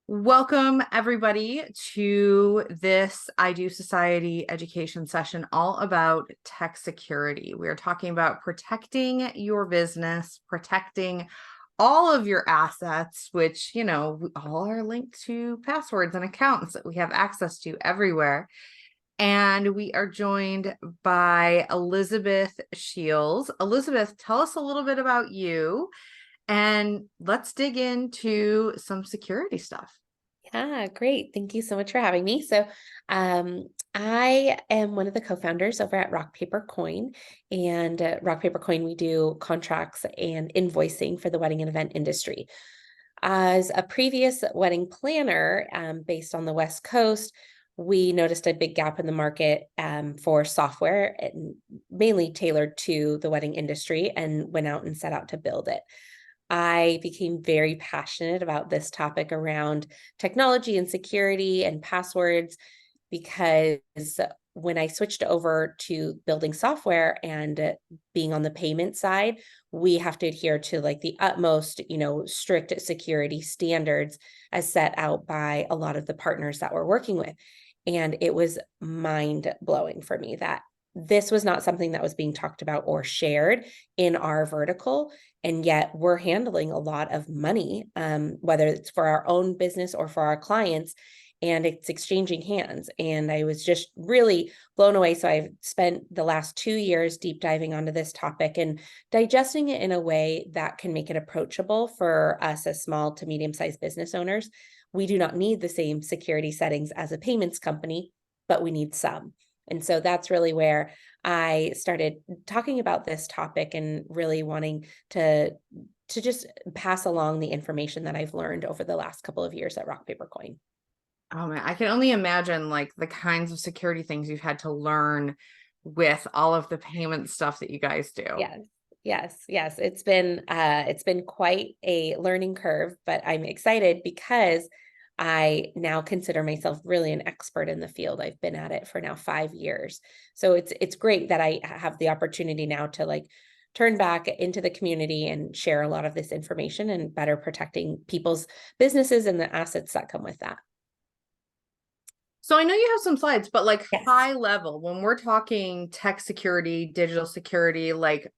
Welcome, everybody, to this I Do Society education session all about tech security. We are talking about protecting your business, protecting all of your assets, which, all are linked to passwords and accounts that we have access to everywhere. And we are joined by Elizabeth Shields. Elizabeth, tell us a little bit about you. And let's dig into some security stuff. Yeah, great. Thank you so much for having me. I am one of the co-founders over at Rock Paper Coin, and Rock Paper Coin, we do contracts and invoicing for the wedding and event industry. As a previous wedding planner, based on the West Coast, we noticed a big gap in the market for software, and mainly tailored to the wedding industry, and went out and set out to build it. I became very passionate about this topic around technology and security and passwords because when I switched over to building software and being on the payment side, we have to adhere to like the utmost, strict security standards as set out by a lot of the partners that we're working with. And it was mind blowing for me that this was not something that was being talked about or shared in our vertical. And yet we're handling a lot of money, whether it's for our own business or for our clients, and it's exchanging hands. And I was just really blown away. So I've spent the last 2 years deep diving onto this topic and digesting it in a way that can make it approachable for us as small to medium-sized business owners. We do not need the same security settings as a payments company, but we need some. And so that's really where I started talking about this topic and really wanting to just pass along the information that I've learned over the last couple of years at Rock Paper Coin. Oh man, I can only imagine like the kinds of security things you've had to learn with all of the payment stuff that you guys do. Yes. Yes. It's been quite a learning curve, but I'm excited because I now consider myself really an expert in the field. I've been at it for now 5 years. So it's great that I have the opportunity now to like turn back into the community and share a lot of this information and better protecting people's businesses and the assets that come with that. So I know you have some slides, but like Yes. high level, when we're talking tech security, digital security, like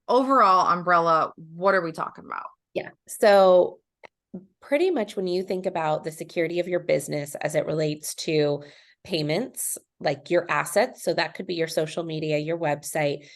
overall umbrella, what are we talking about? Yeah. So pretty much when you think about the security of your business as it relates to payments, like your assets, so that could be your social media, your website,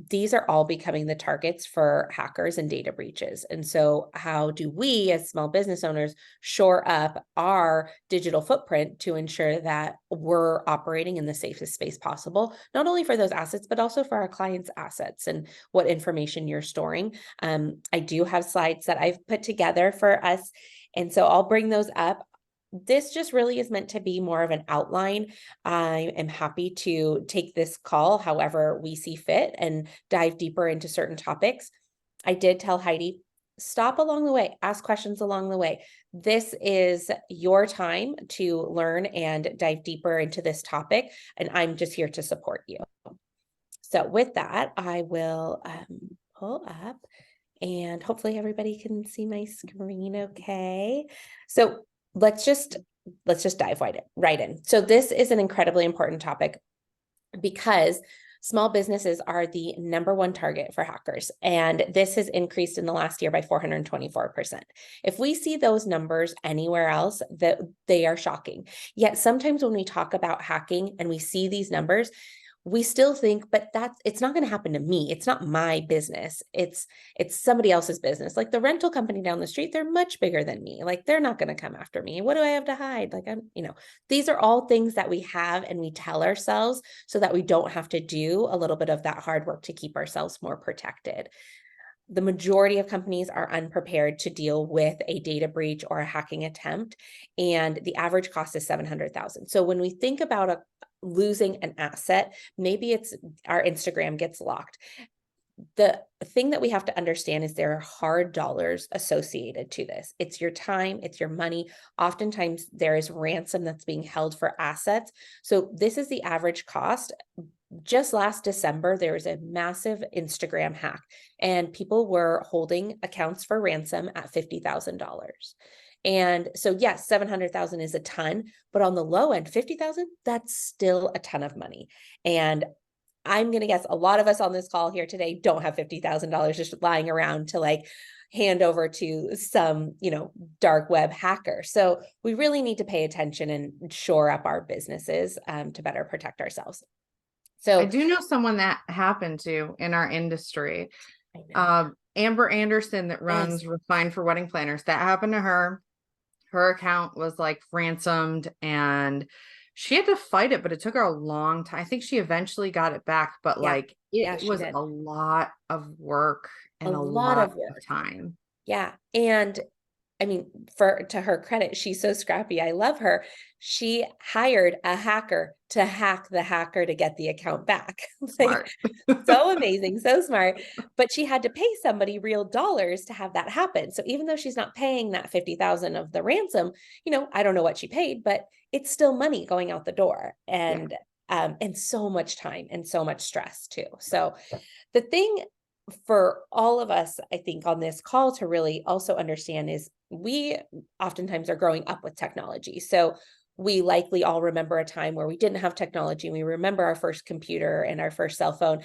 these are all becoming the targets for hackers and data breaches. And so how do we as small business owners shore up our digital footprint to ensure that we're operating in the safest space possible, not only for those assets, but also for our clients' assets and what information you're storing. I do have slides that I've put together for us, and so I'll bring those up. This just really is meant to be more of an outline. I am happy to take this call however we see fit and dive deeper into certain topics. I did tell Heidi, stop along the way, ask questions along the way. This is your time to learn and dive deeper into this topic, and I'm just here to support you. So with that, I will pull up and hopefully everybody can see my screen okay. So let's just dive right in. So this is an incredibly important topic because small businesses are the number one target for hackers. And this has increased in the last year by 424%. If we see those numbers anywhere else, that they are shocking. Yet sometimes when we talk about hacking and we see these numbers, we still think, but it's not going to happen to me. It's not my business. It's somebody else's business. Like the rental company down the street, they're much bigger than me. Like they're not going to come after me. What do I have to hide? Like these are all things that we have and we tell ourselves so that we don't have to do a little bit of that hard work to keep ourselves more protected. The majority of companies are unprepared to deal with a data breach or a hacking attempt, and the average cost is $700,000. So when we think about losing an asset, maybe it's our Instagram gets locked. The thing that we have to understand is there are hard dollars associated to this. It's your time, it's your money. Oftentimes there is ransom that's being held for assets. So this is the average cost. Just last December, there was a massive Instagram hack and people were holding accounts for ransom at $50,000. And so yes, 700,000 is a ton, but on the low end, 50,000, that's still a ton of money. And I'm going to guess a lot of us on this call here today don't have $50,000 just lying around to like hand over to some, dark web hacker. So we really need to pay attention and shore up our businesses to better protect ourselves. I So do know someone that happened to in our industry. I know. Amber Anderson that Yes. runs Refine for Wedding Planners. That happened to her. Her account was like ransomed and she had to fight it, but it took her a long time. I think she eventually got it back, but Yeah. like Yeah, it she was did. a lot of work A and a lot lot of of work. time. Yeah. And I mean, to her credit, she's so scrappy. I love her. She hired a hacker to hack the hacker to get the account back. Like, Smart. so amazing, so smart. But she had to pay somebody real dollars to have that happen. So even though she's not paying that 50,000 of the ransom, I don't know what she paid, but it's still money going out the door, Yeah. and so much time and so much stress too. So the thing for all of us, I think, on this call to really also understand is we oftentimes are growing up with technology. So we likely all remember a time where we didn't have technology. We remember our first computer and our first cell phone.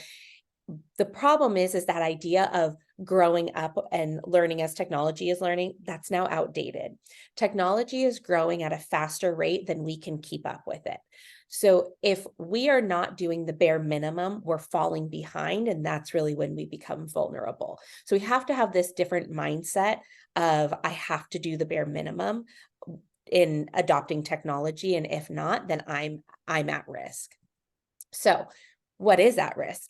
The problem is that idea of growing up and learning as technology is learning, that's now outdated. Technology is growing at a faster rate than we can keep up with it. So if we are not doing the bare minimum, we're falling behind, and that's really when we become vulnerable. So we have to have this different mindset of I have to do the bare minimum in adopting technology, and if not, then I'm at risk. So what is at risk?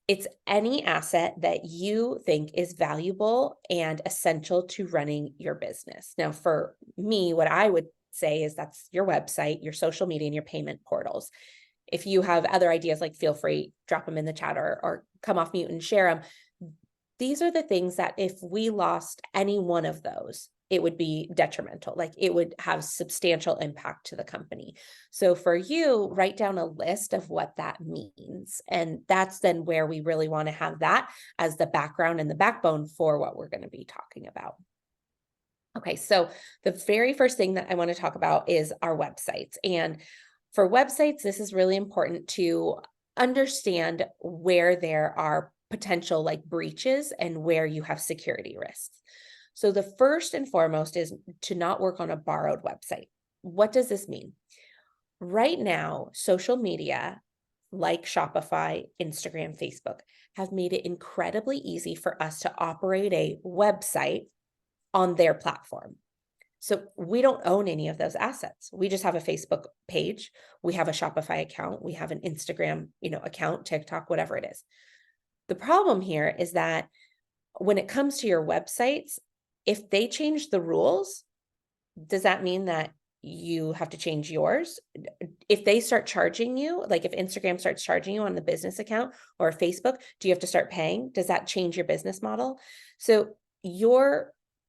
It's any asset that you think is valuable and essential to running your business. Now, for me, what I would say is that's your website, your social media, and your payment portals. If you have other ideas, like feel free, drop them in the chat or come off mute and share them. These are the things that if we lost any one of those, it would be detrimental. Like it would have substantial impact to the company. So for you, write down a list of what that means. And that's then where we really want to have that as the background and the backbone for what we're going to be talking about. Okay, so the very first thing that I want to talk about is our websites. And for websites, this is really important to understand where there are potential like breaches and where you have security risks. So the first and foremost is to not work on a borrowed website. What does this mean? Right now, social media like Shopify, Instagram, Facebook have made it incredibly easy for us to operate a website on their platform. So we don't own any of those assets. We just have a Facebook page, we have a Shopify account, we have an Instagram, account, TikTok, whatever it is. The problem here is that when it comes to your websites, if they change the rules, does that mean that you have to change yours? If they start charging you, like if Instagram starts charging you on the business account or Facebook, do you have to start paying? Does that change your business model? So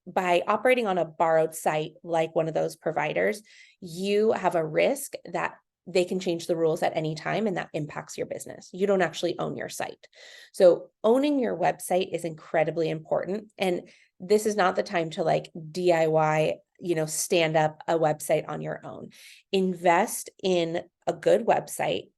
by operating on a borrowed site like one of those providers, you have a risk that they can change the rules at any time and that impacts your business. You don't actually own your site. So owning your website is incredibly important. And this is not the time to like DIY, stand up a website on your own. Invest in a good website.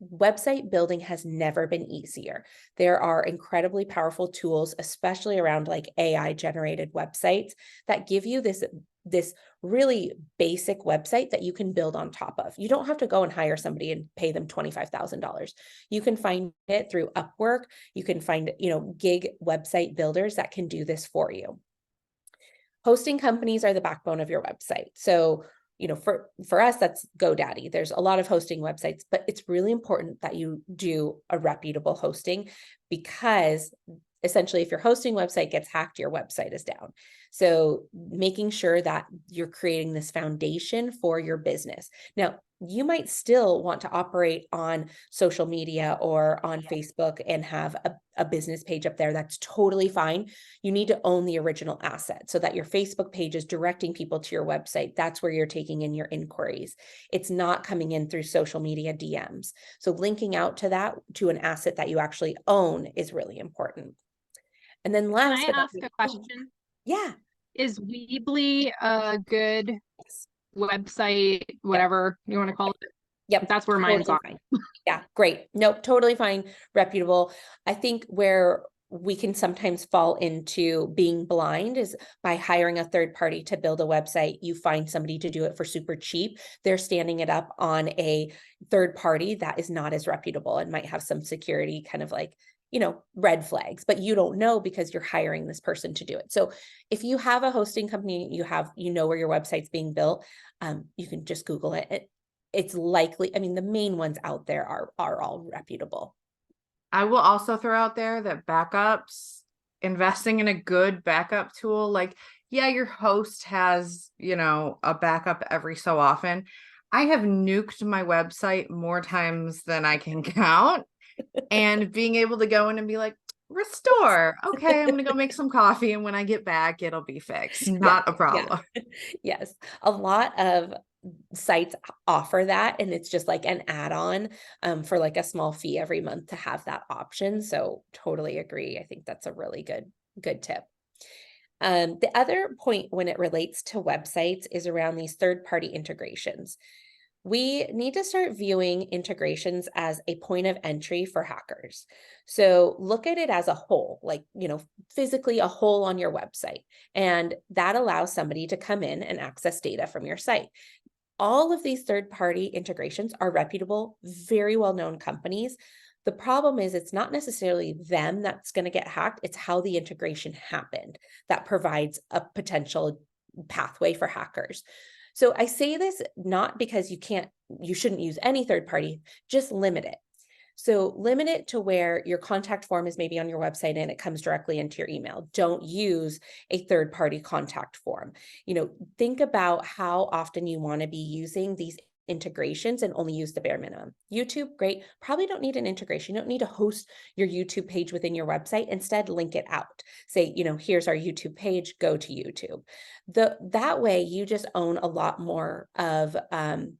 Website building has never been easier. There are incredibly powerful tools, especially around like AI generated websites that give you this really basic website that you can build on top of. You don't have to go and hire somebody and pay them $25,000. You can find it through Upwork. You can find, gig website builders that can do this for you. Hosting companies are the backbone of your website. So, for us, that's GoDaddy. There's a lot of hosting websites, but it's really important that you do a reputable hosting because essentially if your hosting website gets hacked, your website is down. So making sure that you're creating this foundation for your business. Now, you might still want to operate on social media or on Facebook and have a business page up there. That's totally fine. You need to own the original asset so that your Facebook page is directing people to your website. That's where you're taking in your inquiries. It's not coming in through social media DMs. So linking out to an asset that you actually own is really important. And then Can I last but not ask least, a question? yeah. Is Weebly a good Yes. website, Yep. whatever you want to call it? Yep. That's where mine's Totally on. fine. Yeah, great. Nope, totally fine. Reputable. I think where we can sometimes fall into being blind is by hiring a third party to build a website. You find somebody to do it for super cheap. They're standing it up on a third party that is not as reputable and might have some security kind of like, red flags, but you don't know because you're hiring this person to do it. So if you have a hosting company, where your website's being built, you can just Google it. It's likely, I mean, the main ones out there are all reputable. I will also throw out there that backups, investing in a good backup tool, like, yeah, your host has, a backup every so often. I have nuked my website more times than I can count. And being able to go in and be like, restore. Okay, I'm going to go make some coffee. And when I get back, it'll be fixed. Yeah, Not a yeah. problem. Yes. A lot of sites offer that, and it's just like an add-on for like a small fee every month to have that option. So totally agree. I think that's a really good tip. The other point when it relates to websites is around these third-party integrations. We need to start viewing integrations as a point of entry for hackers. So look at it as a hole, like, physically a hole on your website. And that allows somebody to come in and access data from your site. All of these third-party integrations are reputable, very well-known companies. The problem is it's not necessarily them that's going to get hacked, it's how the integration happened that provides a potential pathway for hackers. So I say this not because you shouldn't use any third party, just limit it. So limit it to where your contact form is maybe on your website and it comes directly into your email. Don't use a third party contact form. Think about how often you want to be using these integrations and only use the bare minimum. YouTube, great. Probably don't need an integration. You don't need to host your YouTube page within your website. Instead, link it out. Say, here's our YouTube page, go to YouTube. That way you just own a lot more of the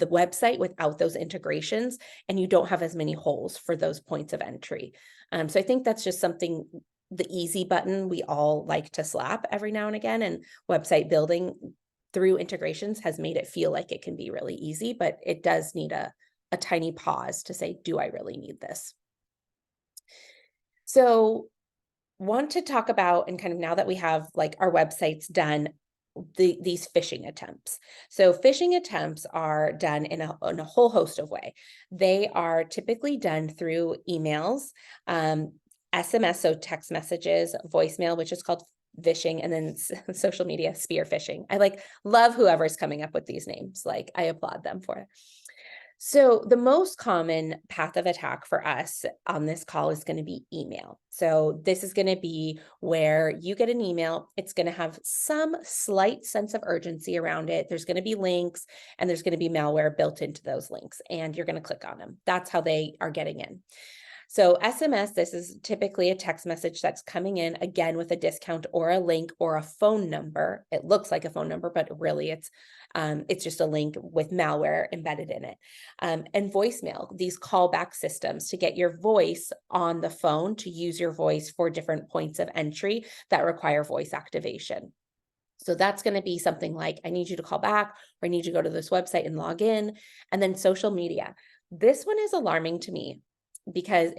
website without those integrations, and you don't have as many holes for those points of entry. So I think that's just something, the easy button we all like to slap every now and again, and website building through integrations has made it feel like it can be really easy, but it does need a tiny pause to say, do I really need this? So want to talk about, and kind of now that we have like our websites done, these phishing attempts. So phishing attempts are done in a whole host of way. They are typically done through emails, SMS, so text messages, voicemail, which is called phishing, and then social media, spear phishing. I love whoever's coming up with these names. Like, I applaud them for it. So the most common path of attack for us on this call is going to be email. So this is going to be where you get an email. It's going to have some slight sense of urgency around it. There's going to be links and there's going to be malware built into those links, and you're going to click on them. That's how they are getting in. So SMS, this is typically a text message that's coming in, again, with a discount or a link or a phone number. It looks like a phone number, but really it's just a link with malware embedded in it. And voicemail, these callback systems to get your voice on the phone, to use your voice for different points of entry that require voice activation. So that's going to be something like, I need you to call back, or I need you to go to this website and log in. And then social media. This one is alarming to me because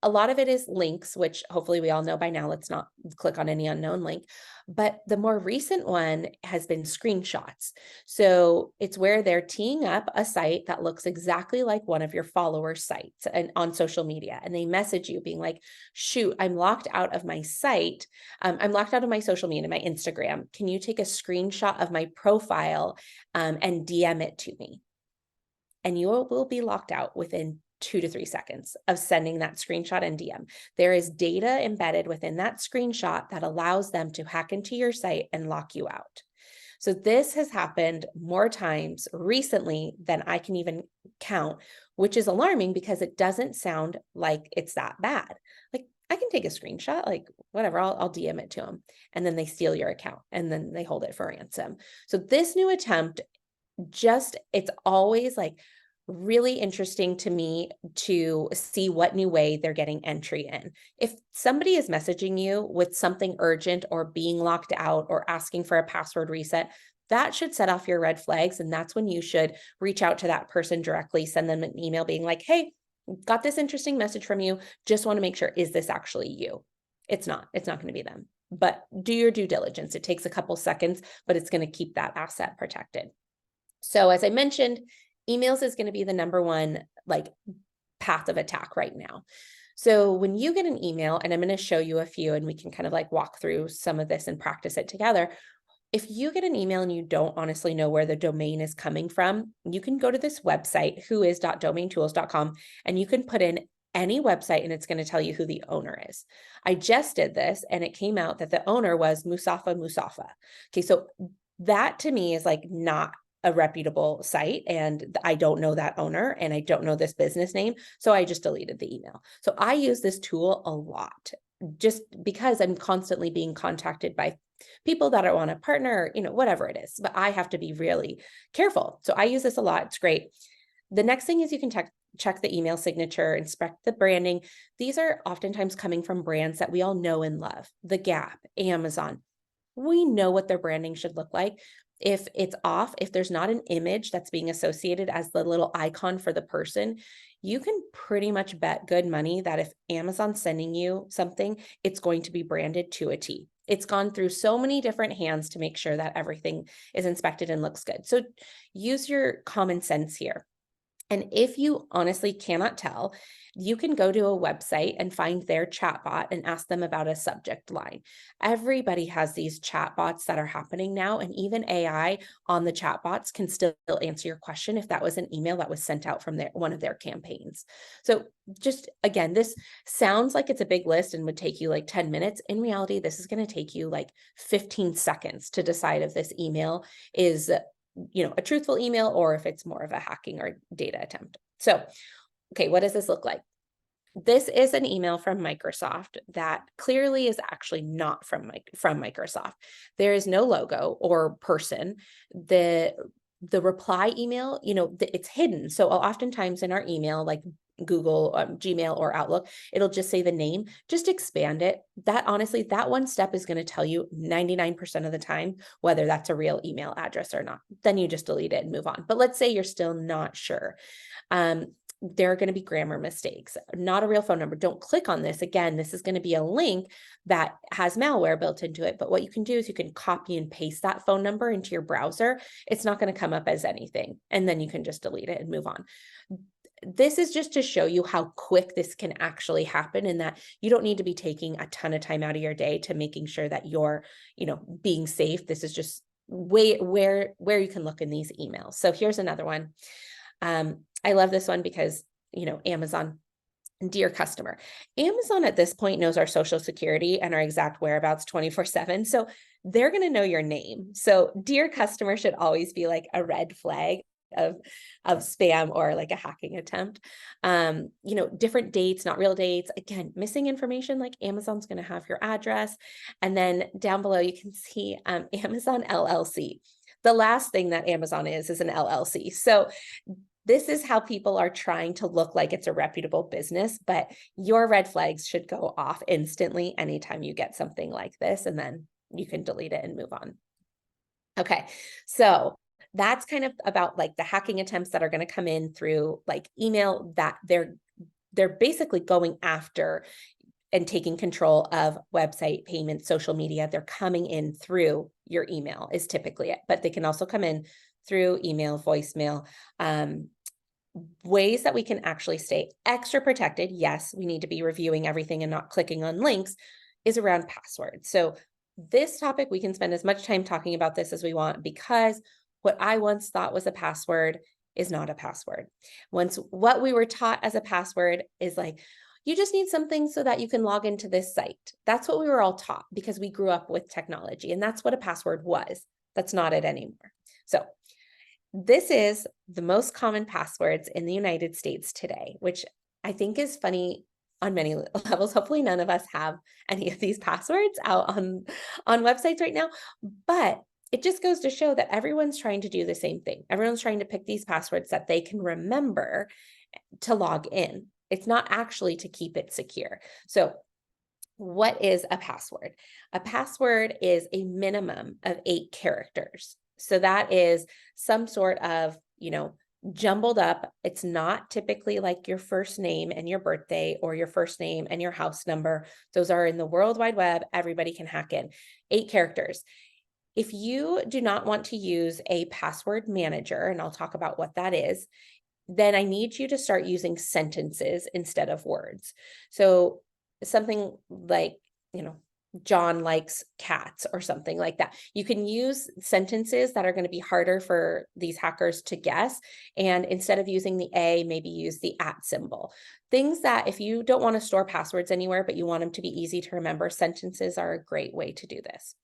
a lot of it is links, which hopefully we all know by now. Let's not click on any unknown link. But the more recent one has been screenshots. So it's where they're teeing up a site that looks exactly like one of your followers' sites and on social media. And they message you being like, shoot, I'm locked out of my site. I'm locked out of my social media, my Instagram. Can you take a screenshot of my profile and DM it to me? And you will be locked out within 2 to 3 seconds of sending that screenshot and DM. There is data embedded within that screenshot that allows them to hack into your site and lock you out. So this has happened more times recently than I can even count, which is alarming because it doesn't sound like it's that bad. Like, I can take a screenshot, like whatever, I'll DM it to them. And then they steal your account and then they hold it for ransom. So this new attempt, it's always like, really interesting to me to see what new way they're getting entry in. If somebody is messaging you with something urgent or being locked out or asking for a password reset, that should set off your red flags. And that's when you should reach out to that person directly, send them an email being like, hey, got this interesting message from you. Just want to make sure, is this actually you? It's not going to be them, but do your due diligence. It takes a couple seconds, but it's going to keep that asset protected. So as I mentioned, emails is going to be the number one like path of attack right now. So when you get an email, and I'm going to show you a few and we can kind of like walk through some of this and practice it together. If you get an email and you don't honestly know where the domain is coming from, you can go to this website, whois.domaintools.com, and you can put in any website and it's going to tell you who the owner is. I just did this and it came out that the owner was Musafa. Okay, so that to me is like not a reputable site, and I don't know that owner and I don't know this business name. So I just deleted the email. So I use this tool a lot just because I'm constantly being contacted by people that I want to partner, whatever it is, but I have to be really careful. So I use this a lot. It's great. The next thing is you can check the email signature, inspect the branding. These are oftentimes coming from brands that we all know and love. The Gap, Amazon. We know what their branding should look like. If it's off, if there's not an image that's being associated as the little icon for the person, you can pretty much bet good money that if Amazon's sending you something, it's going to be branded to a T. It's gone through so many different hands to make sure that everything is inspected and looks good. So use your common sense here. And if you honestly cannot tell, you can go to a website and find their chatbot and ask them about a subject line. Everybody has these chatbots that are happening now, and even AI on the chatbots can still answer your question if that was an email that was sent out from one of their campaigns. So just again, this sounds like it's a big list and would take you like 10 minutes. In reality, this is going to take you like 15 seconds to decide if this email is a truthful email or if it's more of a hacking or data attempt. So, okay, what does this look like? This is an email from Microsoft that clearly is actually not from Microsoft. There is no logo or person. The reply email, it's hidden. So oftentimes in our email, like Google, Gmail, or Outlook, it'll just say the name. Just expand it. That honestly, that one step is going to tell you 99% of the time whether that's a real email address or not. Then you just delete it and move on. But let's say you're still not sure. There are going to be grammar mistakes, not a real phone number. Don't click on this. Again, this is going to be a link that has malware built into it. But what you can do is you can copy and paste that phone number into your browser. It's not going to come up as anything. And then you can just delete it and move on. This is just to show you how quick this can actually happen, and that you don't need to be taking a ton of time out of your day to making sure that you're, being safe. This is just where you can look in these emails. So here's another one. I love this one because, Amazon, dear customer. Amazon at this point knows our social security and our exact whereabouts 24/7. So they're going to know your name. So dear customer should always be like a red flag of spam or like a hacking attempt. Different dates, not real dates. Again, missing information, like Amazon's going to have your address. And then down below, you can see Amazon LLC. The last thing that Amazon is an LLC. So this is how people are trying to look like it's a reputable business, but your red flags should go off instantly anytime you get something like this, and then you can delete it and move on. Okay, so that's kind of about like the hacking attempts that are going to come in through like email, that they're basically going after and taking control of website, payment, social media. They're coming in through your email is typically it, but they can also come in through email, voicemail, ways that we can actually stay extra protected. Yes, we need to be reviewing everything and not clicking on links, is around passwords. So this topic, we can spend as much time talking about this as we want, because what I once thought was a password is not a password. Once what we were taught as a password is like, you just need something so that you can log into this site. That's what we were all taught because we grew up with technology, and that's what a password was. That's not it anymore. So this is the most common passwords in the United States today, which I think is funny on many levels. Hopefully none of us have any of these passwords out on websites right now, but it just goes to show that everyone's trying to do the same thing. Everyone's trying to pick these passwords that they can remember to log in. It's not actually to keep it secure. So what is a password? A password is a minimum of 8 characters. So that is some sort of, jumbled up. It's not typically like your first name and your birthday or your first name and your house number. Those are in the World Wide Web. Everybody can hack in. 8 characters. If you do not want to use a password manager, and I'll talk about what that is, then I need you to start using sentences instead of words. So something like, John likes cats or something like that. You can use sentences that are going to be harder for these hackers to guess. And instead of using the A, maybe use the @ symbol. Things that if you don't want to store passwords anywhere, but you want them to be easy to remember, sentences are a great way to do this.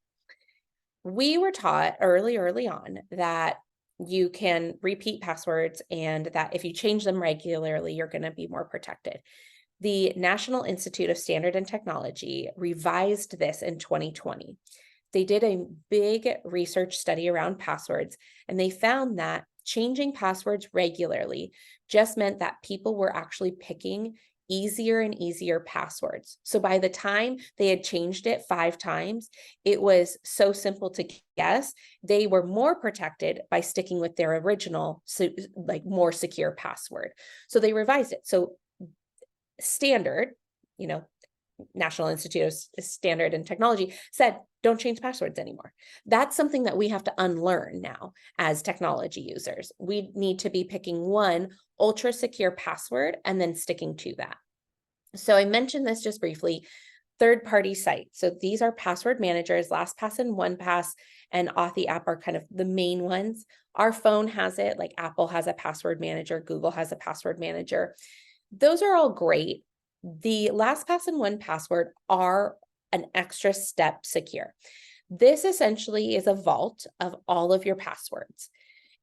We were taught early on that you can repeat passwords and that if you change them regularly, you're going to be more protected. The National Institute of Standard and Technology revised this in 2020. They did a big research study around passwords, and they found that changing passwords regularly just meant that people were actually picking easier and easier passwords. So by the time they had changed it 5 times, it was so simple to guess. They were more protected by sticking with their original, more secure password. So they revised it. So standard, National Institute of Standard and Technology said, don't change passwords anymore. That's something that we have to unlearn now as technology users. We need to be picking one ultra secure password and then sticking to that. So I mentioned this just briefly, third-party sites. So these are password managers. LastPass and OnePass and Authy app are kind of the main ones. Our phone has it, like Apple has a password manager, Google has a password manager. Those are all great. The LastPass and 1Password are an extra step secure. This essentially is a vault of all of your passwords,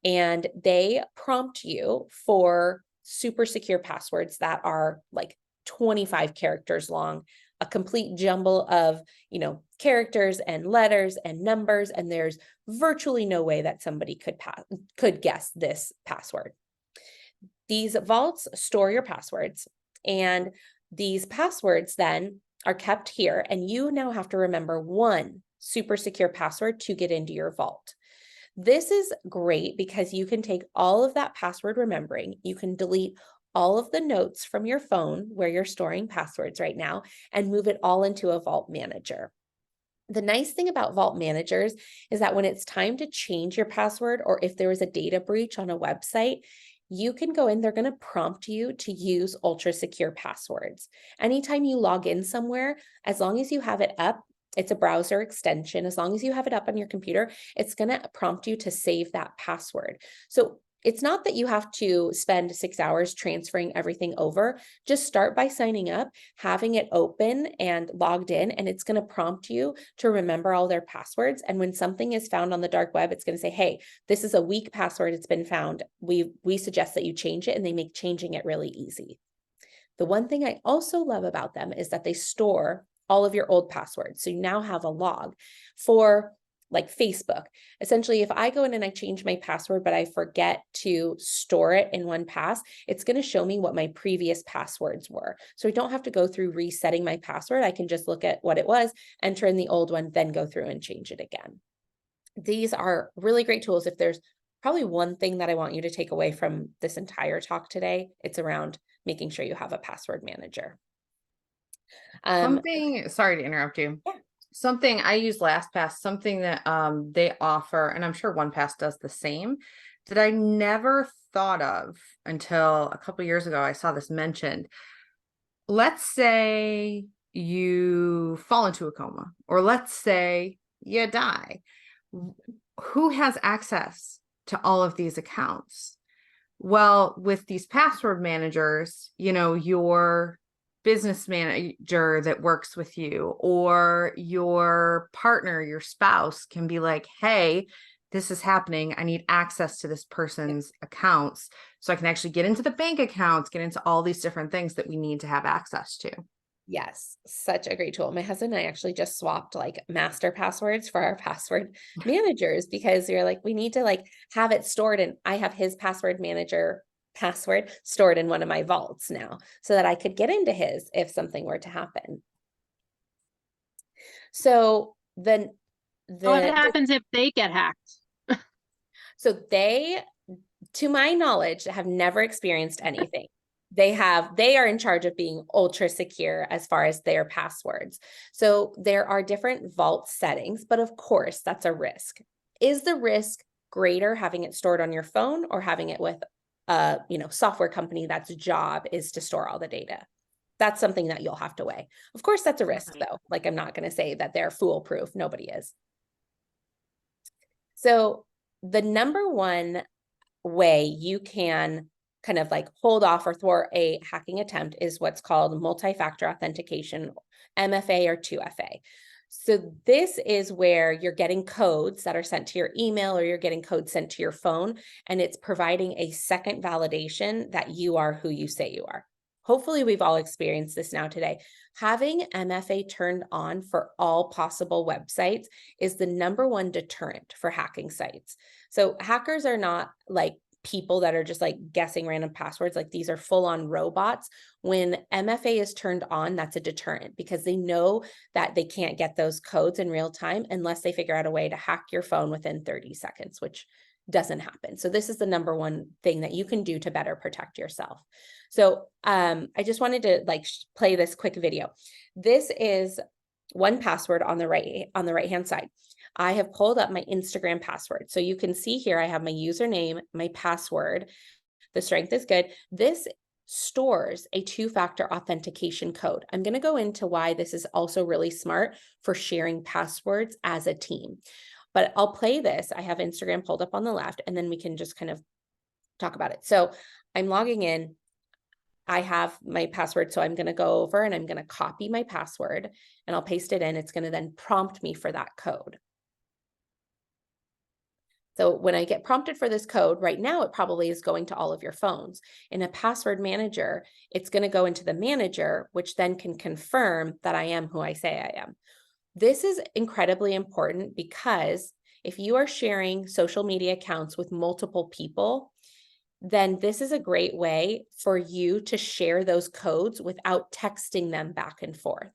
and they prompt you for super secure passwords that are like 25 characters long, a complete jumble of, characters and letters and numbers, and there's virtually no way that somebody could guess this password. These vaults store your passwords, and these passwords then are kept here, and you now have to remember one super secure password to get into your vault. This is great because you can take all of that password remembering, you can delete all of the notes from your phone where you're storing passwords right now and move it all into a vault manager. The nice thing about vault managers is that when it's time to change your password, or if there was a data breach on a website, you can go in, they're going to prompt you to use ultra secure passwords. Anytime you log in somewhere, as long as you have it up, it's a browser extension. As long as you have it up on your computer, it's going to prompt you to save that password. So it's not that you have to spend 6 hours transferring everything over. Just start by signing up, having it open and logged in, and it's going to prompt you to remember all their passwords. And when something is found on the dark web, it's going to say, hey, this is a weak password. It's been found. We suggest that you change it, and they make changing it really easy. The one thing I also love about them is that they store all of your old passwords. So you now have a log for like Facebook. Essentially, if I go in and I change my password, but I forget to store it in OnePass, it's going to show me what my previous passwords were. So I don't have to go through resetting my password. I can just look at what it was, enter in the old one, then go through and change it again. These are really great tools. If there's probably one thing that I want you to take away from this entire talk today, it's around making sure you have a password manager. Sorry to interrupt you. Yeah. Something I use LastPass, something that they offer, and I'm sure OnePass does the same, that I never thought of until a couple years ago. I saw this mentioned. Let's say you fall into a coma, or let's say you die. Who has access to all of these accounts? Well, with these password managers, your business manager that works with you, or your partner, your spouse can be like, hey, this is happening. I need access to this person's accounts so I can actually get into the bank accounts, get into all these different things that we need to have access to. Yes, such a great tool. My husband and I actually just swapped like master passwords for our password managers because you're like, we need to like have it stored, and I have his password manager password stored in one of my vaults now so that I could get into his if something were to happen. So then What the happens if they get hacked? so they, to my knowledge, have never experienced anything. They are in charge of being ultra secure as far as their passwords. So there are different vault settings, but of course that's a risk. Is the risk greater having it stored on your phone or having it with a, software company that's job is to store all the data? That's something that you'll have to weigh. Of course, that's a risk though. Like, I'm not going to say that they're foolproof. Nobody is. So the number one way you can kind of like hold off or thwart a hacking attempt is what's called multi-factor authentication, MFA or 2FA. So this is where you're getting codes that are sent to your email or you're getting codes sent to your phone, and it's providing a second validation that you are who you say you are. Hopefully we've all experienced this now today. Having MFA turned on for all possible websites is the number one deterrent for hacking sites. So hackers are not like people that are just like guessing random passwords. Like, these are full on robots. When MFA is turned on, that's a deterrent because they know that they can't get those codes in real time unless they figure out a way to hack your phone within 30 seconds, which doesn't happen. So this is the number one thing that you can do to better protect yourself. So I just wanted to like play this quick video. This is 1Password on the right-hand side. I have pulled up my Instagram password. So you can see here, I have my username, my password. The strength is good. This stores a 2-factor authentication code. I'm going to go into why this is also really smart for sharing passwords as a team. But I'll play this. I have Instagram pulled up on the left, and then we can just kind of talk about it. So I'm logging in. I have my password. So I'm going to go over and I'm going to copy my password and I'll paste it in. It's going to then prompt me for that code. So when I get prompted for this code, right now it probably is going to all of your phones. In a password manager, it's going to go into the manager, which then can confirm that I am who I say I am. This is incredibly important because if you are sharing social media accounts with multiple people, then this is a great way for you to share those codes without texting them back and forth.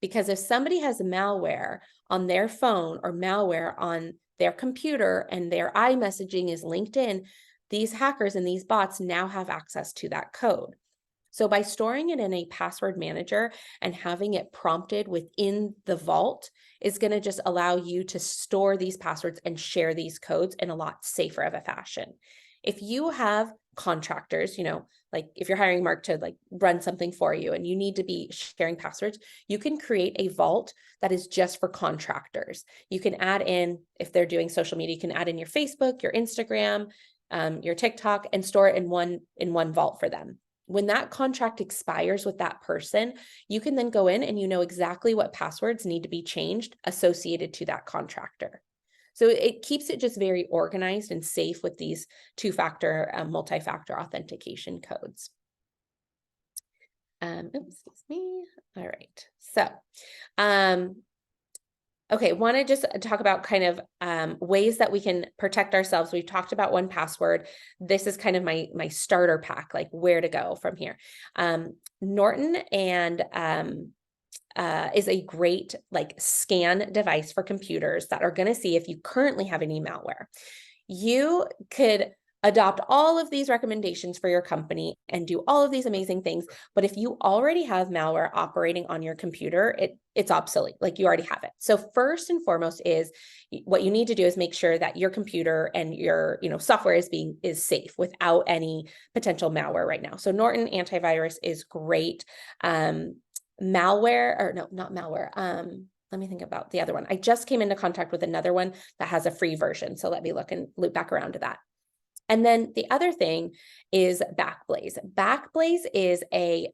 Because if somebody has malware on their phone or malware on their computer and their iMessaging is linked in, these hackers and these bots now have access to that code. So by storing it in a password manager and having it prompted within the vault is going to just allow you to store these passwords and share these codes in a lot safer of a fashion. If you have contractors, like if you're hiring Mark to like run something for you and you need to be sharing passwords, you can create a vault that is just for contractors. You can add in, if they're doing social media, you can add in your Facebook, your Instagram, your TikTok, and store it in one vault for them. When that contract expires with that person, you can then go in and you know exactly what passwords need to be changed associated to that contractor. So it keeps it just very organized and safe with these 2-factor, multi-factor authentication codes. Excuse me. All right. So, okay, want to just talk about kind of ways that we can protect ourselves. We've talked about 1Password. This is kind of my starter pack, like where to go from here. Norton and is a great like scan device for computers that are going to see if you currently have any malware. You could adopt all of these recommendations for your company and do all of these amazing things. But if you already have malware operating on your computer, it's obsolete. Like, you already have it. So first and foremost is what you need to do is make sure that your computer and your software is safe without any potential malware right now. So Norton antivirus is great. Malware, or no, not malware. Let me think about the other one. I just came into contact with another one that has a free version. So let me look and loop back around to that. And then the other thing is Backblaze. Backblaze is a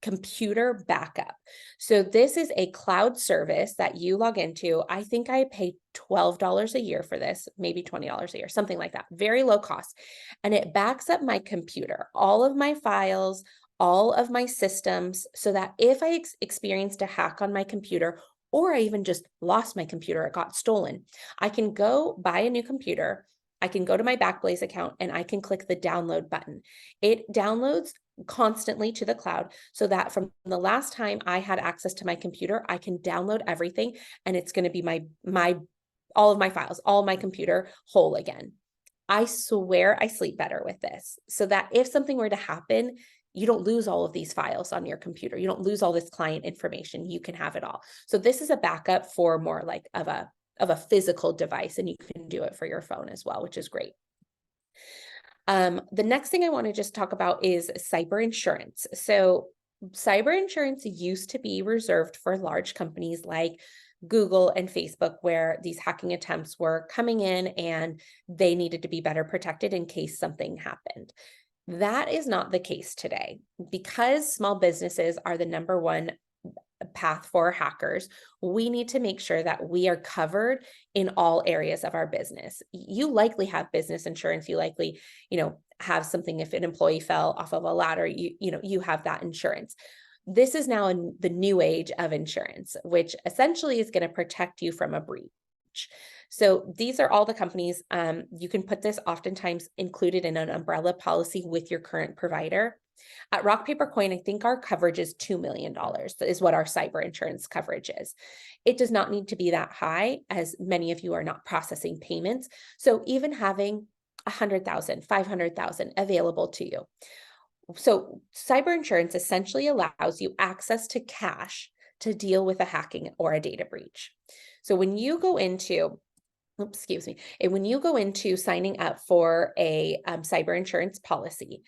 computer backup. So this is a cloud service that you log into. I think I pay $12 a year for this, maybe $20 a year, something like that. Very low cost. And it backs up my computer, all of my files, all of my systems so that if I experienced a hack on my computer, or I even just lost my computer, it got stolen, I can go buy a new computer. I can go to my Backblaze account and I can click the download button. It downloads constantly to the cloud so that from the last time I had access to my computer, I can download everything and it's going to be my all of my files, all of my computer whole again. I swear I sleep better with this so that if something were to happen, you don't lose all of these files on your computer. You don't lose all this client information. You can have it all. So this is a backup for more like of a physical device, and you can do it for your phone as well, which is great. The next thing I want to just talk about is cyber insurance. So cyber insurance used to be reserved for large companies like Google and Facebook, where these hacking attempts were coming in and they needed to be better protected in case something happened. That is not the case today. Because small businesses are the number one path for hackers, we need to make sure that we are covered in all areas of our business. You likely have business insurance. You likely, have something if an employee fell off of a ladder, you have that insurance. This is now in the new age of insurance, which essentially is going to protect you from a breach. So these are all the companies. You can put this oftentimes included in an umbrella policy with your current provider. At Rock Paper Coin, I think our coverage is $2 million. That is what our cyber insurance coverage is. It does not need to be that high, as many of you are not processing payments. So even having 100,000, 500,000 available to you. So cyber insurance essentially allows you access to cash to deal with a hacking or a data breach. So when you go into when you go into signing up for a cyber insurance policy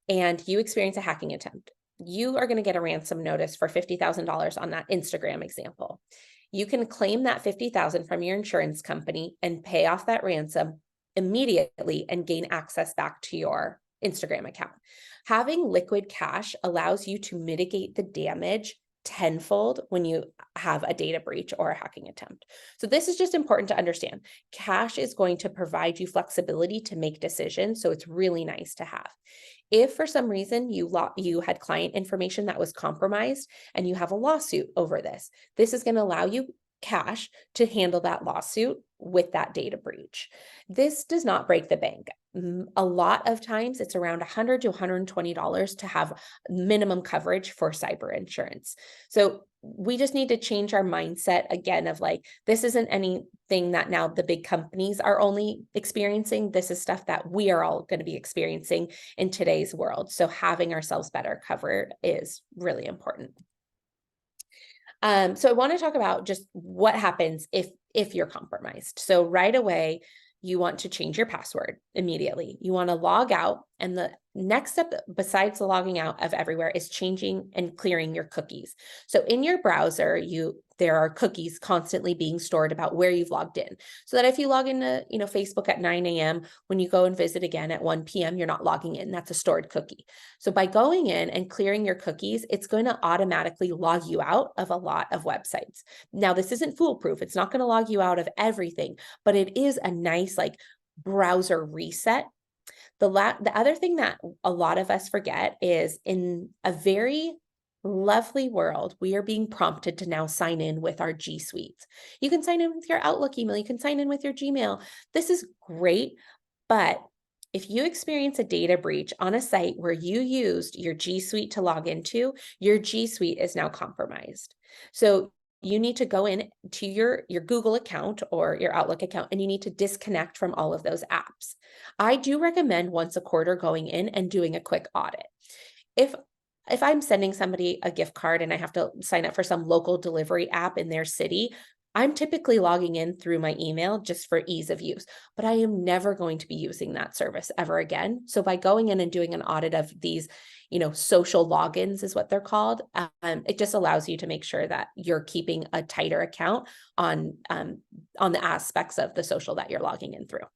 and you experience a hacking attempt, you are going to get a ransom notice for $50,000 on that Instagram example. You can claim that $50,000 from your insurance company and pay off that ransom immediately and gain access back to your Instagram account. Having liquid cash allows you to mitigate the damage tenfold when you have a data breach or a hacking attempt. So this is just important to understand. Cash is going to provide you flexibility to make decisions, so it's really nice to have. If for some reason you had client information that was compromised and you have a lawsuit over this, this is going to allow you cash to handle that lawsuit with that data breach. This does not break the bank. A lot of times it's around $100 to $120 to have minimum coverage for cyber insurance. So we just need to change our mindset again of like, this isn't anything that now the big companies are only experiencing. This is stuff that we are all going to be experiencing in today's world. So having ourselves better covered is really important. So I want to talk about just what happens if you're compromised. So right away, you want to change your password immediately. You want to log out, and the next step besides the logging out of everywhere is changing and clearing your cookies. So in your browser, there are cookies constantly being stored about where you've logged in, so that if you log into Facebook at 9 a.m., when you go and visit again at 1 p.m., you're not logging in. That's a stored cookie. So by going in and clearing your cookies, it's going to automatically log you out of a lot of websites. Now, this isn't foolproof. It's not going to log you out of everything, but it is a nice browser reset. The other thing that a lot of us forget is, in a very lovely world, we are being prompted to now sign in with our G Suite. You can sign in with your Outlook email. You can sign in with your Gmail. This is great, but if you experience a data breach on a site where you used your G Suite to log into, your G Suite is now compromised. So you need to go in to your Google account or your Outlook account, and you need to disconnect from all of those apps. I do recommend once a quarter going in and doing a quick audit. If I'm sending somebody a gift card and I have to sign up for some local delivery app in their city, I'm typically logging in through my email just for ease of use, but I am never going to be using that service ever again. So by going in and doing an audit of these, social logins is what they're called, it just allows you to make sure that you're keeping a tighter account on the aspects of the social that you're logging in through.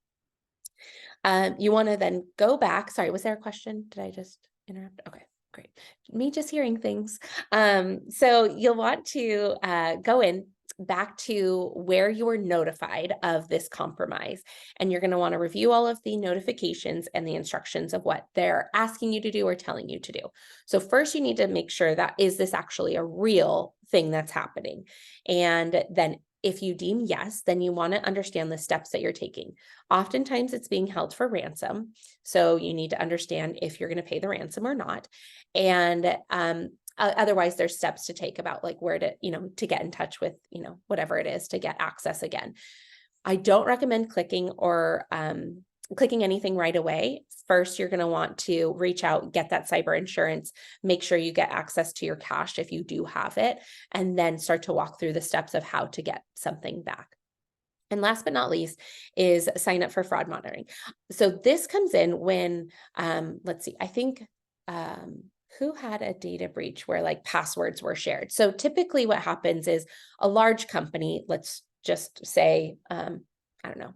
You want to then go back. Sorry, was there a question? Did I just interrupt? Okay. Great. Me just hearing things. So you'll want to go in back to where you were notified of this compromise. And you're going to want to review all of the notifications and the instructions of what they're asking you to do or telling you to do. So first you need to make sure that, is this actually a real thing that's happening? And then if you deem yes, then you want to understand the steps that you're taking. Oftentimes it's being held for ransom. So you need to understand if you're going to pay the ransom or not. And otherwise there's steps to take about like where to, to get in touch with, whatever it is to get access again. I don't recommend clicking anything right away. First, you're going to want to reach out, get that cyber insurance, make sure you get access to your cash if you do have it, and then start to walk through the steps of how to get something back. And last but not least is sign up for fraud monitoring. So this comes in when, let's see, I think, who had a data breach where like passwords were shared. So typically what happens is a large company, let's just say, I don't know,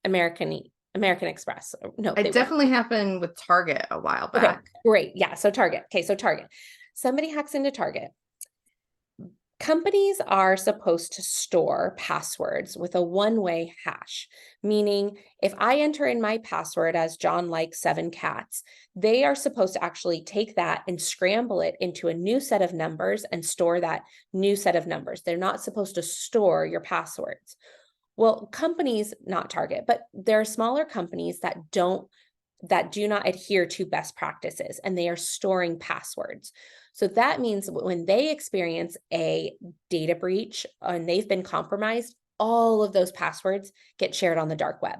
American Express. No, It definitely happened with Target a while back. Okay, great. Yeah. So Target. Okay. So Target. Somebody hacks into Target. Companies are supposed to store passwords with a one-way hash, meaning if I enter in my password as John likes 7 cats, they are supposed to actually take that and scramble it into a new set of numbers and store that new set of numbers. They're not supposed to store your passwords. Well, companies, not Target, but there are smaller companies that do not adhere to best practices, and they are storing passwords. So that means when they experience a data breach and they've been compromised, all of those passwords get shared on the dark web.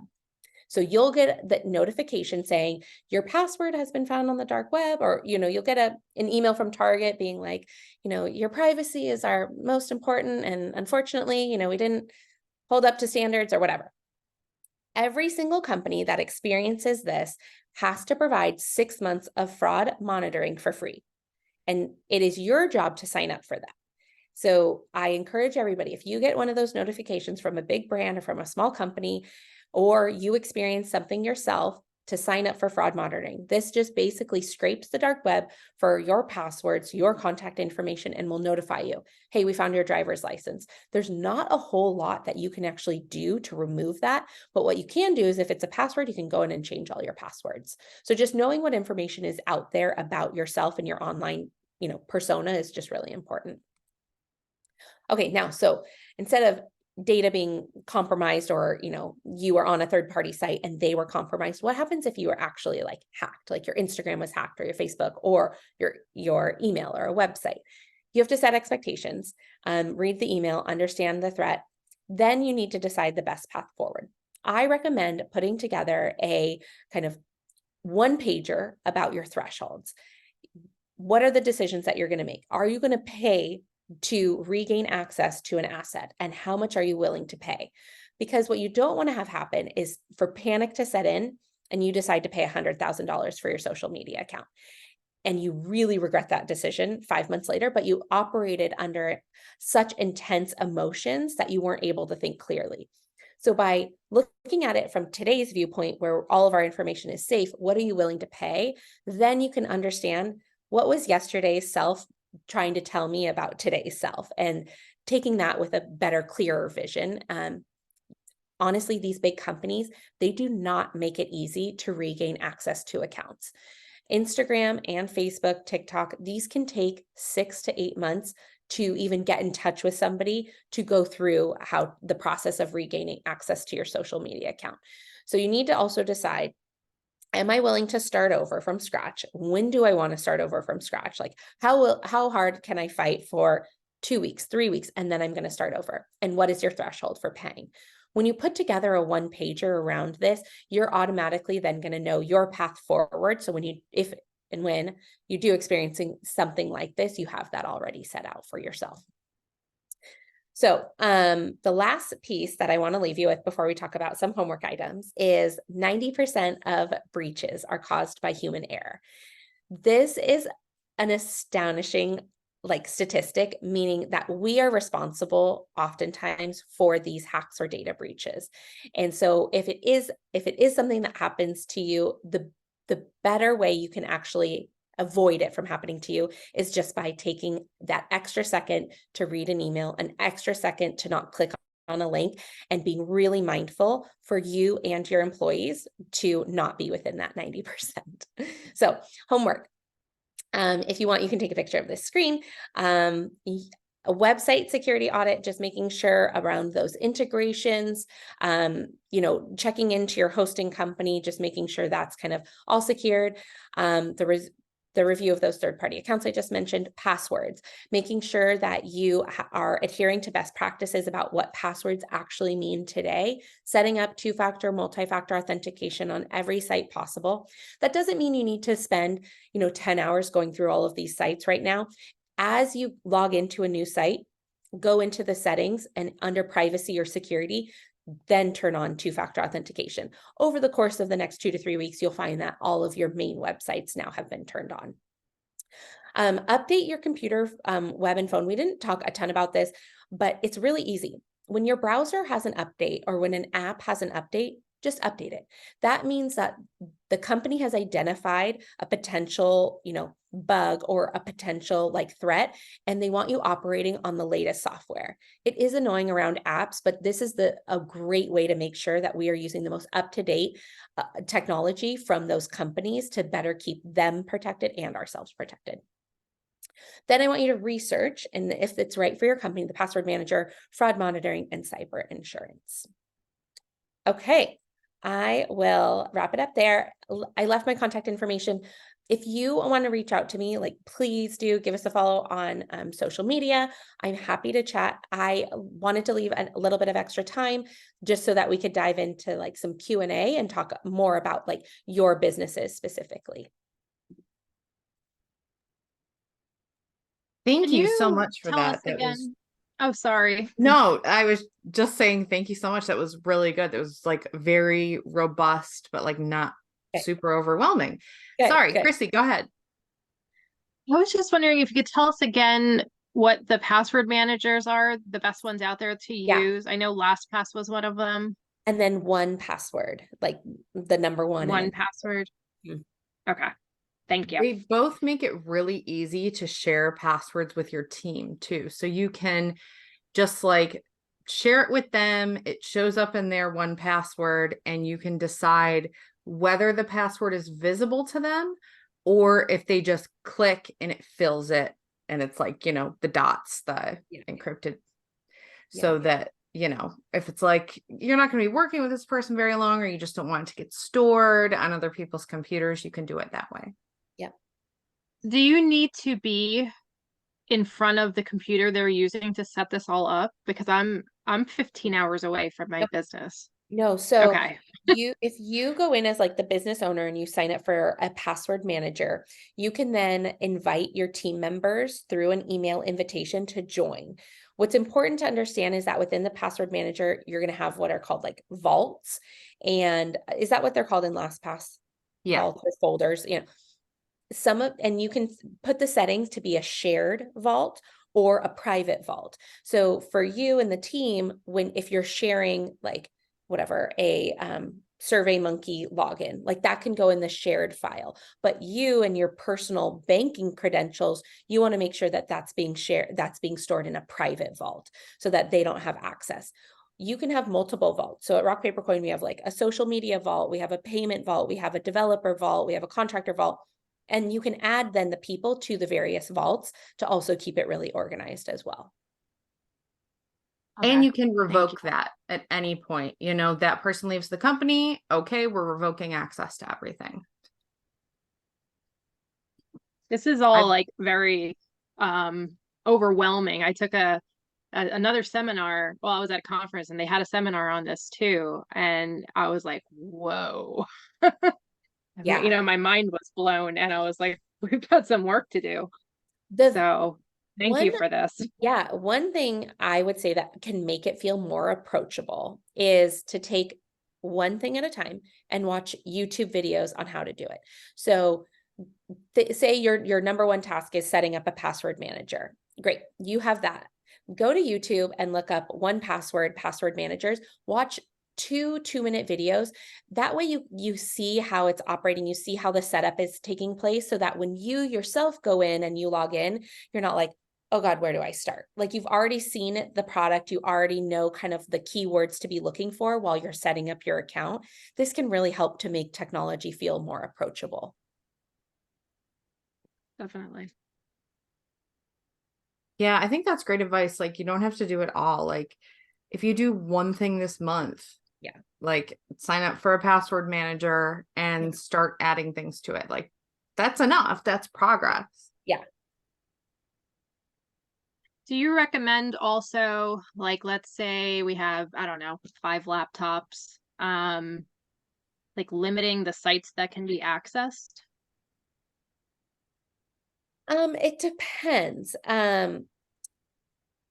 So you'll get the notification saying your password has been found on the dark web, or, you'll get an email from Target being like, your privacy is our most important. And unfortunately, we didn't hold up to standards or whatever. Every single company that experiences this has to provide 6 months of fraud monitoring for free. And it is your job to sign up for that. So I encourage everybody, if you get one of those notifications from a big brand or from a small company, or you experience something yourself, to sign up for fraud monitoring. This just basically scrapes the dark web for your passwords, your contact information, and will notify you. Hey, we found your driver's license. There's not a whole lot that you can actually do to remove that. But what you can do is if it's a password, you can go in and change all your passwords. So just knowing what information is out there about yourself and your online, persona is just really important. Okay, now, so instead of data being compromised, or you are on a third-party site and they were compromised, what happens if you were actually like hacked, like your Instagram was hacked, or your Facebook, or your email or a website? You have to set expectations, read the email, understand the threat. Then you need to decide the best path forward. I recommend putting together a kind of one-pager about your thresholds. What are the decisions that you're going to make? Are you going to pay to regain access to an asset, and how much are you willing to pay? Because what you don't want to have happen is for panic to set in and you decide to pay $100,000 for your social media account. And you really regret that decision 5 months later, but you operated under such intense emotions that you weren't able to think clearly. So by looking at it from today's viewpoint, where all of our information is safe, what are you willing to pay? Then you can understand what was yesterday's self trying to tell me about today's self, and taking that with a better, clearer vision. Honestly, these big companies, they do not make it easy to regain access to accounts. Instagram and Facebook, TikTok, these can take 6 to 8 months to even get in touch with somebody to go through how the process of regaining access to your social media account. So you need to also decide, am I willing to start over from scratch? When do I want to start over from scratch? Like how hard can I fight for 2 weeks, 3 weeks, and then I'm going to start over? And what is your threshold for paying? When you put together a one-pager around this, you're automatically then going to know your path forward. So when you do experiencing something like this, you have that already set out for yourself. So the last piece that I want to leave you with before we talk about some homework items is 90% of breaches are caused by human error. This is an astonishing statistic, meaning that we are responsible oftentimes for these hacks or data breaches. And so if it is something that happens to you, the better way you can actually avoid it from happening to you is just by taking that extra second to read an email, an extra second to not click on a link, and being really mindful for you and your employees to not be within that 90%. So homework. If you want, you can take a picture of this screen. A website security audit, just making sure around those integrations, checking into your hosting company, just making sure that's kind of all secured. The review of those third-party accounts I just mentioned, passwords, making sure that you are adhering to best practices about what passwords actually mean today, setting up two-factor, multi-factor authentication on every site possible. That doesn't mean you need to spend, 10 hours going through all of these sites right now. As you log into a new site, go into the settings and under privacy or security, then turn on two-factor authentication. Over the course of the next 2 to 3 weeks, you'll find that all of your main websites now have been turned on. Update your computer, web and phone. We didn't talk a ton about this, but it's really easy. When your browser has an update or when an app has an update, just update it. That means that the company has identified a potential, bug or a potential threat, and they want you operating on the latest software. It is annoying around apps, but this is a great way to make sure that we are using the most up-to-date technology from those companies to better keep them protected and ourselves protected. Then I want you to research, and if it's right for your company, the password manager, fraud monitoring, and cyber insurance. Okay, I will wrap it up there. I left my contact information. If you want to reach out to me, please do give us a follow on social media. I'm happy to chat. I wanted to leave a little bit of extra time just so that we could dive into some Q&A and talk more about your businesses specifically. Thank Can you so you much for tell that. us again? Oh, sorry. No, I was just saying thank you so much. That was really good. It was very robust, but not Okay. super overwhelming. Good, Sorry, good. Chrissy, go ahead. I was just wondering if you could tell us again what the password managers are, the best ones out there to use. I know LastPass was one of them. And then 1Password, the number one. 1Password. Okay. Thank you. They both make it really easy to share passwords with your team too. So you can just share it with them. It shows up in their 1Password, and you can decide whether the password is visible to them or if they just click and it fills it. And it's the dots, the encrypted, so that, if it's you're not going to be working with this person very long, or you just don't want it to get stored on other people's computers, you can do it that way. Yep. Do you need to be in front of the computer they're using to set this all up? Because I'm 15 hours away from my business. No, so Okay. if you go in as the business owner and you sign up for a password manager, you can then invite your team members through an email invitation to join. What's important to understand is that within the password manager, you're going to have what are called vaults. And is that what they're called in LastPass? Yeah. Vaults or folders, and you can put the settings to be a shared vault or a private vault. So for you and the team, if you're sharing a SurveyMonkey login, that can go in the shared file, but you and your personal banking credentials, you want to make sure that that's being shared, that's being stored in a private vault so that they don't have access. You can have multiple vaults. So at Rock Paper Coin, we have a social media vault, we have a payment vault, we have a developer vault, we have a contractor vault, and you can add then the people to the various vaults to also keep it really organized as well. Okay. And you can revoke that at any point. That person leaves the company. Okay, we're revoking access to everything. This is all very overwhelming. I took another seminar. Well, I was at a conference and they had a seminar on this too. And I was like, whoa. Yeah. My mind was blown, and I was like, we've got some work to do. So thank you for this. Yeah. One thing I would say that can make it feel more approachable is to take one thing at a time and watch YouTube videos on how to do it. So say your number one task is setting up a password manager. Great. You have that. Go to YouTube and look up 1Password password managers. Watch 2 2-minute videos. That way you see how it's operating, you see how the setup is taking place, so that when you yourself go in and you log in, you're not like, oh God, where do I start? Like, you've already seen the product, you already know kind of the keywords to be looking for while you're setting up your account. This can really help to make technology feel more approachable. Definitely. Yeah, I think that's great advice. Like, you don't have to do it all. Like, if you do one thing this month, Yeah. like sign up for a password manager and start adding things to it. Like, that's enough. That's progress. Yeah. Do you recommend also, like, let's say we have, I don't know, 5 laptops, like limiting the sites that can be accessed? It depends.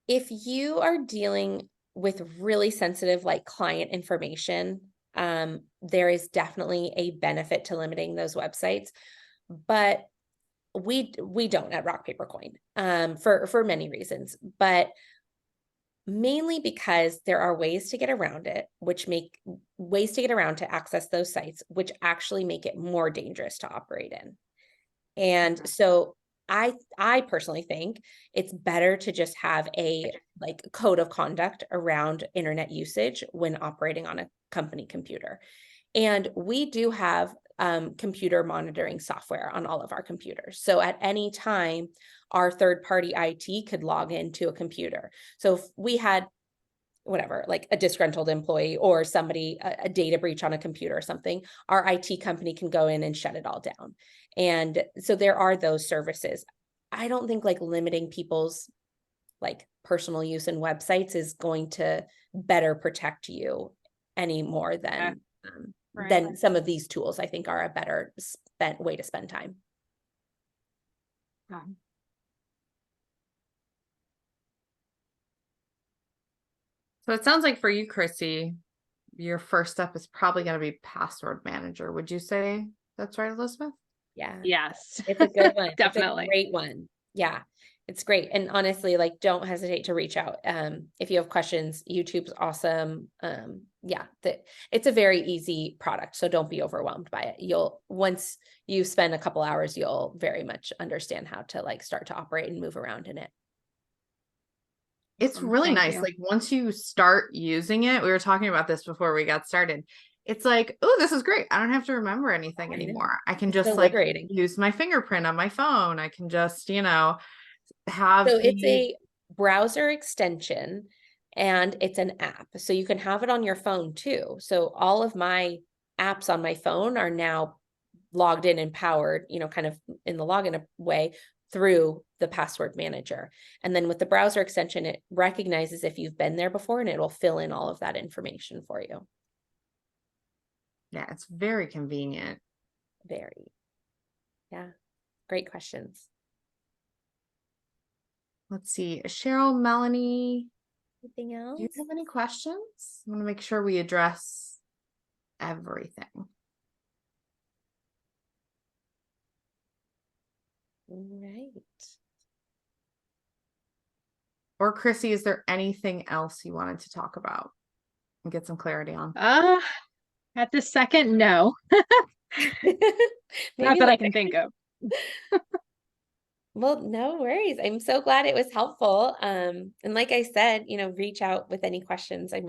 If you are dealing with really sensitive, like, client information, there is definitely a benefit to limiting those websites, but we don't at Rock Paper Coin, for many reasons, but mainly because there are ways to get around it, which make ways to get around to access those sites, which actually make it more dangerous to operate in. And so I personally think it's better to just have a, like, code of conduct around internet usage when operating on a company computer. And we do have computer monitoring software on all of our computers. So at any time, our third party IT could log into a computer. So if we had whatever, like a disgruntled employee or somebody, a data breach on a computer or something, our IT company can go in and shut it all down. And so there are those services. I don't think, like, limiting people's, like, personal use in websites is going to better protect you any more Yeah, right. than some of these tools. I think are a better way to spend time. Yeah. So it sounds like for you, Chrissy, your first step is probably going to be password manager. Would you say that's right, Elizabeth? Yeah. Yes. It's a good one. It's a Definitely. great one. Yeah, it's great. And honestly, like, don't hesitate to reach out. If you have questions, YouTube's awesome. Yeah, it's a very easy product, so don't be overwhelmed by it. Once you spend a couple hours, you'll very much understand how to, like, start to operate and move around in it. It's Awesome. really Thank nice. you. Like, once you start using it, we were talking about this before we got started. It's like, oh, this is great. I don't have to remember anything I know. anymore. I can It's so just like liberating. use my fingerprint on my phone. I can just, have So it's the, a browser extension and it's an app. So you can have it on your phone too. So all of my apps on my phone are now logged in and powered, kind of in the login way through the password manager. And then with the browser extension, it recognizes if you've been there before and it will fill in all of that information for you. yeah, it's very convenient. Very. Yeah. Great questions. Let's see. Cheryl, Melanie, Anything else? do you have any questions? I want to make sure we address everything. Right. Or Chrissy, is there anything else you wanted to talk about and get some clarity on? At this second, no. Not Maybe that I later. can think of. Well, no worries. I'm so glad it was helpful. And like I said, reach out with any questions. I'm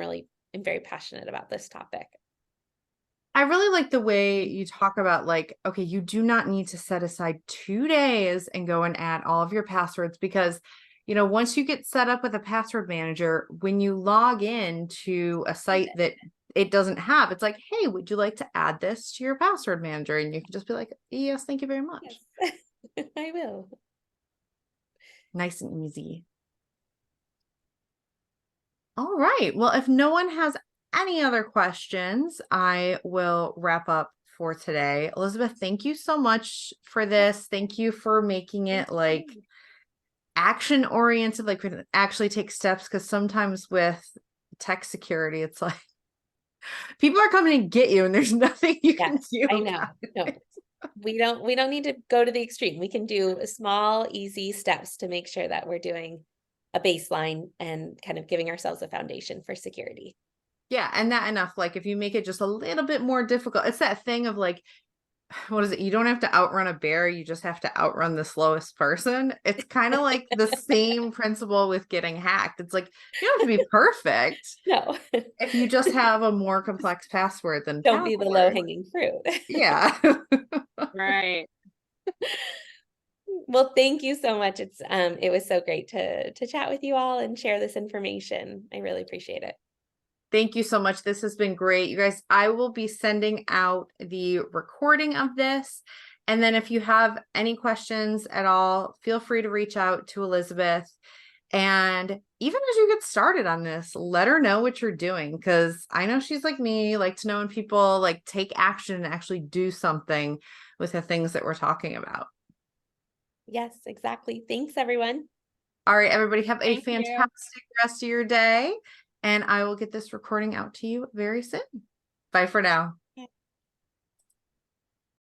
very passionate about this topic. I really like the way you talk about, like, okay, you do not need to set aside 2 days and go and add all of your passwords because, once you get set up with a password manager, when you log in to a site that it doesn't have, it's like, hey, would you like to add this to your password manager? And you can just be like, yes, thank you very much. Yes, I will. Nice and easy. All right. Well, if no one has any other questions, I will wrap up for today. Elizabeth, thank you so much for this. Thank you for making it like action oriented, like we can actually take steps, because sometimes with tech security, it's like people are coming to get you and there's nothing you can do. I know. No, we don't need to go to the extreme. We can do small, easy steps to make sure that we're doing a baseline and kind of giving ourselves a foundation for security. Yeah, and that enough, like if you make it just a little bit more difficult, it's that thing of like, what is it? You don't have to outrun a bear, you just have to outrun the slowest person. It's kind of like the same principle with getting hacked. It's like you don't have to be perfect. No, If you just have a more complex password than don't be the low password. hanging fruit. Yeah. Right. Well, thank you so much. It was so great to chat with you all and share this information. I really appreciate it. Thank you so much. This has been great. You guys, I will be sending out the recording of this. And then if you have any questions at all, feel free to reach out to Elizabeth. And even as you get started on this, let her know what you're doing, because I know she's like me, like to know when people like take action and actually do something with the things that we're talking about. Yes, exactly. Thanks, everyone. All right, everybody, have a Thank you. fantastic rest of your day. And I will get this recording out to you very soon. Bye for now.